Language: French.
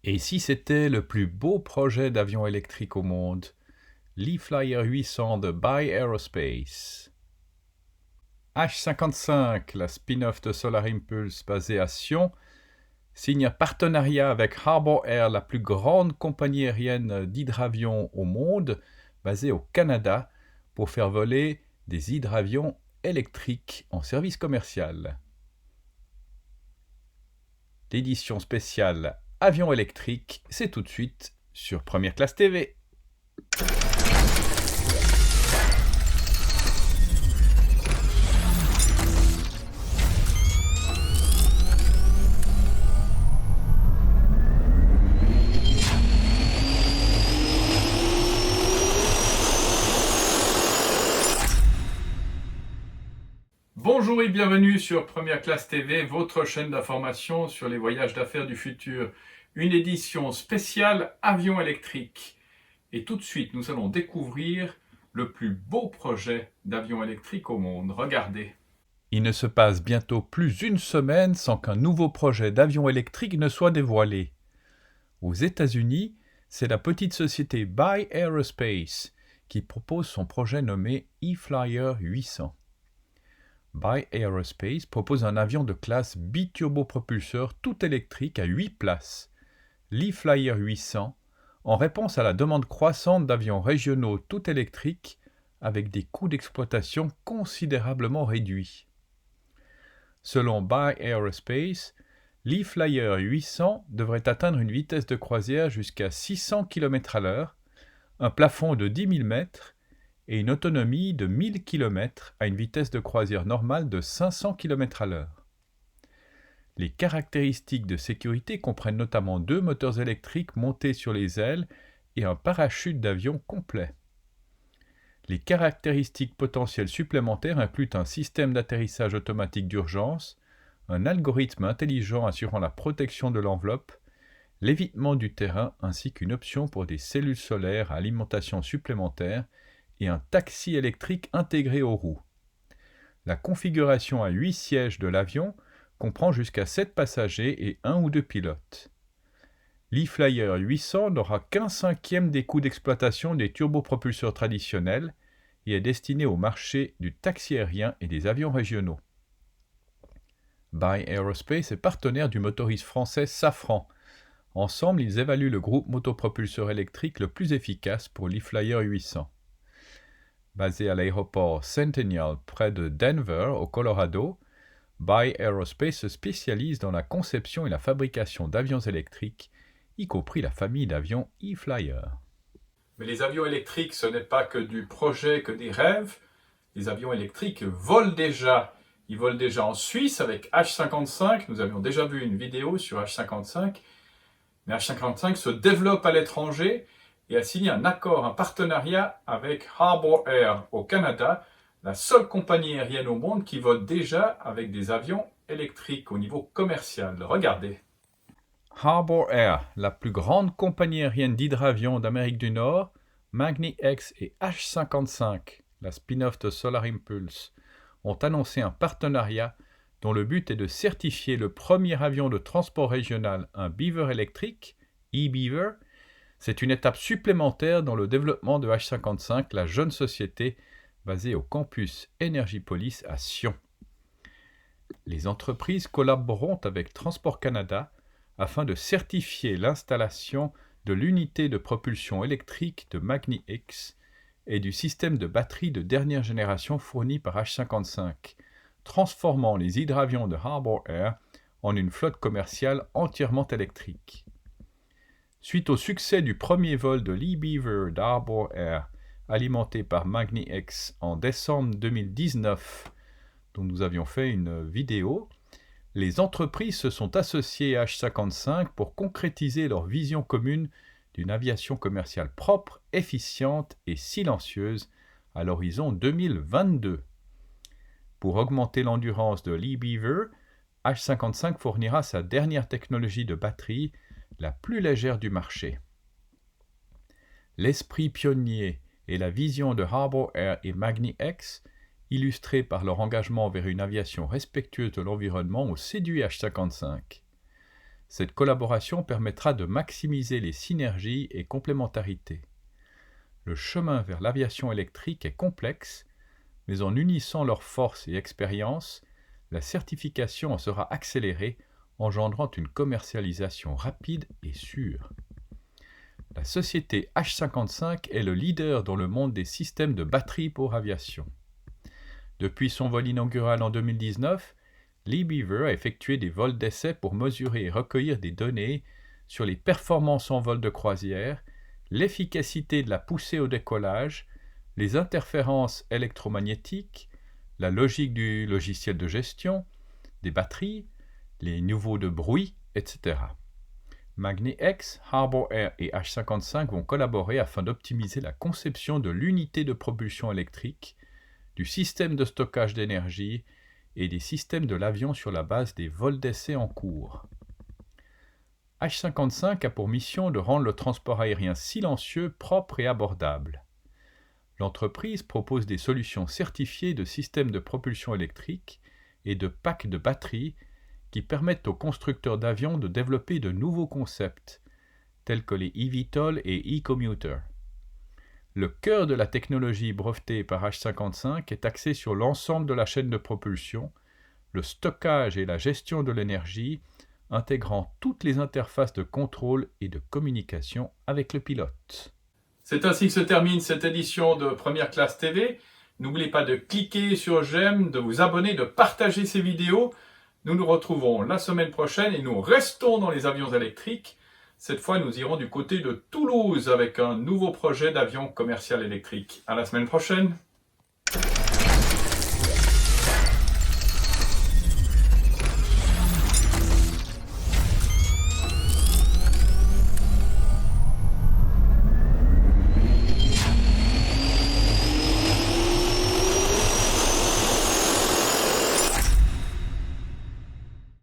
Et si c'était le plus beau projet d'avion électrique au monde, l'E-Flyer 800 de Bye Aerospace. H55, la spin-off de Solar Impulse basée à Sion, signe un partenariat avec Harbour Air, la plus grande compagnie aérienne d'hydravions au monde, basée au Canada, pour faire voler des hydravions électriques en service commercial. L'édition spéciale Avion électrique, c'est tout de suite sur Première Classe TV. Bonjour et bienvenue sur Première Classe TV, votre chaîne d'information sur les voyages d'affaires du futur. Une édition spéciale avion électrique. Et tout de suite, nous allons découvrir le plus beau projet d'avion électrique au monde. Regardez. Il ne se passe bientôt plus une semaine sans qu'un nouveau projet d'avion électrique ne soit dévoilé. Aux États-Unis, c'est la petite société Bye Aerospace qui propose son projet nommé E-Flyer 800. Bye Aerospace propose un avion de classe biturbopropulseur tout électrique à 8 places, l'E-Flyer 800, en réponse à la demande croissante d'avions régionaux tout électriques avec des coûts d'exploitation considérablement réduits. Selon Bye Aerospace, l'E-Flyer 800 devrait atteindre une vitesse de croisière jusqu'à 600 km/h, un plafond de 10 000 mètres et une autonomie de 1000 km à une vitesse de croisière normale de 500 km/h. Les caractéristiques de sécurité comprennent notamment 2 moteurs électriques montés sur les ailes et un parachute d'avion complet. Les caractéristiques potentielles supplémentaires incluent un système d'atterrissage automatique d'urgence, un algorithme intelligent assurant la protection de l'enveloppe, l'évitement du terrain ainsi qu'une option pour des cellules solaires à alimentation supplémentaire et un taxi électrique intégré aux roues. La configuration à 8 sièges de l'avion comprend jusqu'à 7 passagers et 1 ou 2 pilotes. L'E-Flyer 800 n'aura qu'un cinquième des coûts d'exploitation des turbopropulseurs traditionnels et est destiné au marché du taxi aérien et des avions régionaux. Bye Aerospace est partenaire du motoriste français Safran. Ensemble, ils évaluent le groupe motopropulseur électrique le plus efficace pour l'E-Flyer 800. Basé à l'aéroport Centennial près de Denver, au Colorado, Bye Aerospace se spécialise dans la conception et la fabrication d'avions électriques, y compris la famille d'avions E-Flyer. Mais les avions électriques, ce n'est pas que du projet, que des rêves. Les avions électriques volent déjà. Ils volent déjà en Suisse avec H55. Nous avions déjà vu une vidéo sur H55. Mais H55 se développe à l'étranger et a signé un accord, un partenariat avec Harbour Air au Canada, la seule compagnie aérienne au monde qui vole déjà avec des avions électriques au niveau commercial. Regardez. Harbour Air, la plus grande compagnie aérienne d'hydravions d'Amérique du Nord, magniX et H55, la spin-off de Solar Impulse, ont annoncé un partenariat dont le but est de certifier le premier avion de transport régional, un Beaver électrique, e-Beaver. C'est une étape supplémentaire dans le développement de H55, la jeune société basée au campus Energipolis à Sion. Les entreprises collaboreront avec Transport Canada afin de certifier l'installation de l'unité de propulsion électrique de magniX et du système de batterie de dernière génération fourni par H55, transformant les hydravions de Harbour Air en une flotte commerciale entièrement électrique. Suite au succès du premier vol de l'e-Beaver d'Harbour Air, alimenté par magniX en décembre 2019, dont nous avions fait une vidéo, les entreprises se sont associées à H55 pour concrétiser leur vision commune d'une aviation commerciale propre, efficiente et silencieuse à l'horizon 2022. Pour augmenter l'endurance de l'e-Beaver, H55 fournira sa dernière technologie de batterie, la plus légère du marché. L'esprit pionnier et la vision de Harbour Air et magniX, illustrés par leur engagement vers une aviation respectueuse de l'environnement, ont séduit H55. Cette collaboration permettra de maximiser les synergies et complémentarités. Le chemin vers l'aviation électrique est complexe, mais en unissant leurs forces et expériences, la certification en sera accélérée, engendrant une commercialisation rapide et sûre. La société H55 est le leader dans le monde des systèmes de batteries pour aviation. Depuis son vol inaugural en 2019, Lee Beaver a effectué des vols d'essai pour mesurer et recueillir des données sur les performances en vol de croisière, l'efficacité de la poussée au décollage, les interférences électromagnétiques, la logique du logiciel de gestion, des batteries, les niveaux de bruit, etc. magniX, Harbour Air et H55 vont collaborer afin d'optimiser la conception de l'unité de propulsion électrique, du système de stockage d'énergie et des systèmes de l'avion sur la base des vols d'essai en cours. H55 a pour mission de rendre le transport aérien silencieux, propre et abordable. L'entreprise propose des solutions certifiées de systèmes de propulsion électrique et de packs de batteries qui permettent aux constructeurs d'avions de développer de nouveaux concepts, tels que les eVTOL et e-Commuter. Le cœur de la technologie brevetée par H55 est axé sur l'ensemble de la chaîne de propulsion, le stockage et la gestion de l'énergie, intégrant toutes les interfaces de contrôle et de communication avec le pilote. C'est ainsi que se termine cette édition de Première Classe TV. N'oubliez pas de cliquer sur j'aime, de vous abonner, de partager ces vidéos. Nous nous retrouvons la semaine prochaine et nous restons dans les avions électriques. Cette fois, nous irons du côté de Toulouse avec un nouveau projet d'avion commercial électrique. À la semaine prochaine!